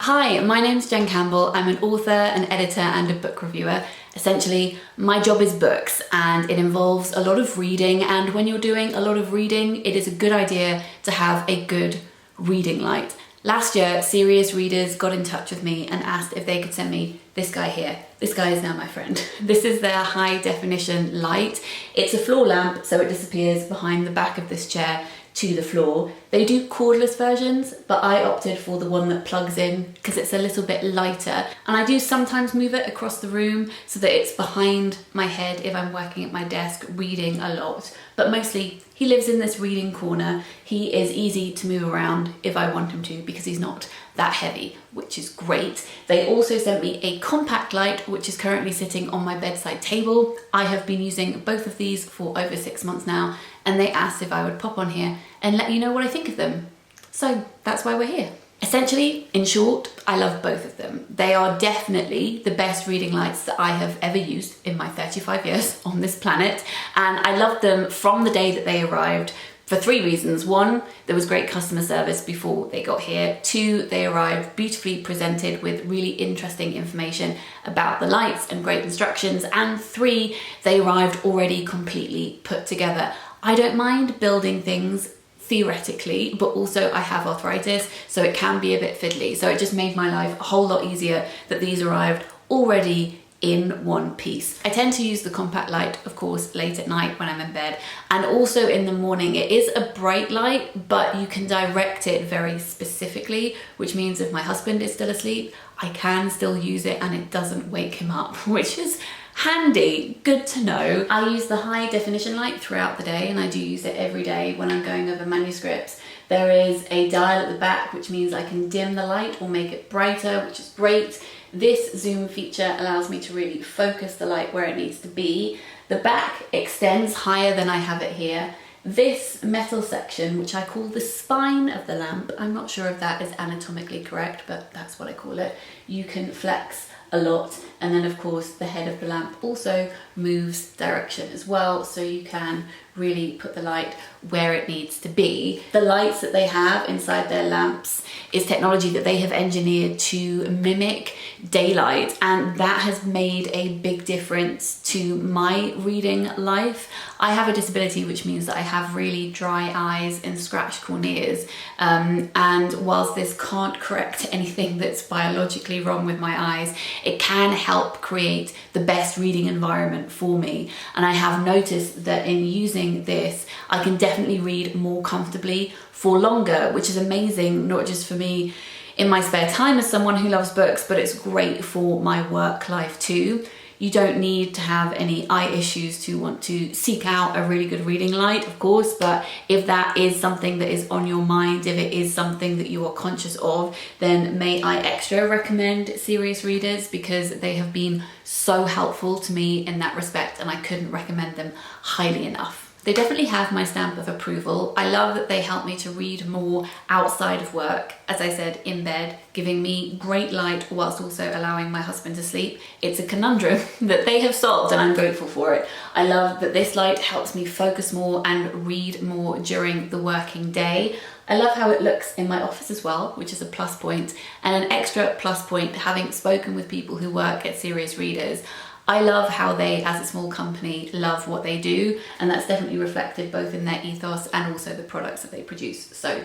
Hi, my name's Jen Campbell. I'm an author, an editor and a book reviewer. Essentially, my job is books and it involves a lot of reading, and when you're doing a lot of reading, it is a good idea to have a good reading light. Last year, serious readers got in touch with me and asked if they could send me this guy here. This guy is now my friend. This is their high definition light. It's a floor lamp, so it disappears behind the back of this chair to the floor. They do cordless versions, but I opted for the one that plugs in because it's a little bit lighter. And I do sometimes move it across the room so that it's behind my head if I'm working at my desk reading a lot. But mostly he lives in this reading corner. He is easy to move around if I want him to because he's not that heavy, which is great. They also sent me a compact light, which is currently sitting on my bedside table. I have been using both of these for over 6 months now, and they asked if I would pop on here and let you know what I think of them. So that's why we're here. Essentially, in short, I love both of them. They are definitely the best reading lights that I have ever used in my 35 years on this planet, and I loved them from the day that they arrived for 3 reasons. 1, there was great customer service before they got here. 2, they arrived beautifully presented with really interesting information about the lights and great instructions. And 3, they arrived already completely put together. I don't mind building things theoretically, but also I have arthritis, so it can be a bit fiddly. So it just made my life a whole lot easier that these arrived already in one piece. I tend to use the compact light, of course, late at night when I'm in bed, and also in the morning. It is a bright light, but you can direct it very specifically, which means if my husband is still asleep, I can still use it and it doesn't wake him up, which is handy, good to know. I use the high definition light throughout the day, and I do use it every day when I'm going over manuscripts. There is a dial at the back, which means I can dim the light or make it brighter, which is great. This zoom feature allows me to really focus the light where it needs to be. The back extends higher than I have it here. This metal section, which I call the spine of the lamp, I'm not sure if that is anatomically correct, but that's what I call it. You can flex a lot, and then of course the head of the lamp also moves direction as well, so you can really put the light where it needs to be. The lights that they have inside their lamps is technology that they have engineered to mimic daylight, and that has made a big difference to my reading life. I have a disability, which means that I have really dry eyes and scratched corneas, and whilst this can't correct anything that's biologically wrong with my eyes, it can help create the best reading environment for me. And I have noticed that in using this, I can definitely read more comfortably for longer, which is amazing, not just for me in my spare time as someone who loves books, but it's great for my work life too. You don't need to have any eye issues to want to seek out a really good reading light, of course, but if that is something that is on your mind, if it is something that you are conscious of, then may I extra recommend serious readers, because they have been so helpful to me in that respect, and I couldn't recommend them highly enough. They definitely have my stamp of approval. I love that they help me to read more outside of work, as I said, in bed, giving me great light whilst also allowing my husband to sleep. It's a conundrum that they have solved, and I'm grateful for it. I love that this light helps me focus more and read more during the working day. I love how it looks in my office as well, which is a plus point, and an extra plus point, having spoken with people who work at Serious Readers. I love how they, as a small company, love what they do, and that's definitely reflected both in their ethos and also the products that they produce. So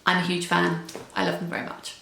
I'm a huge fan. I love them very much.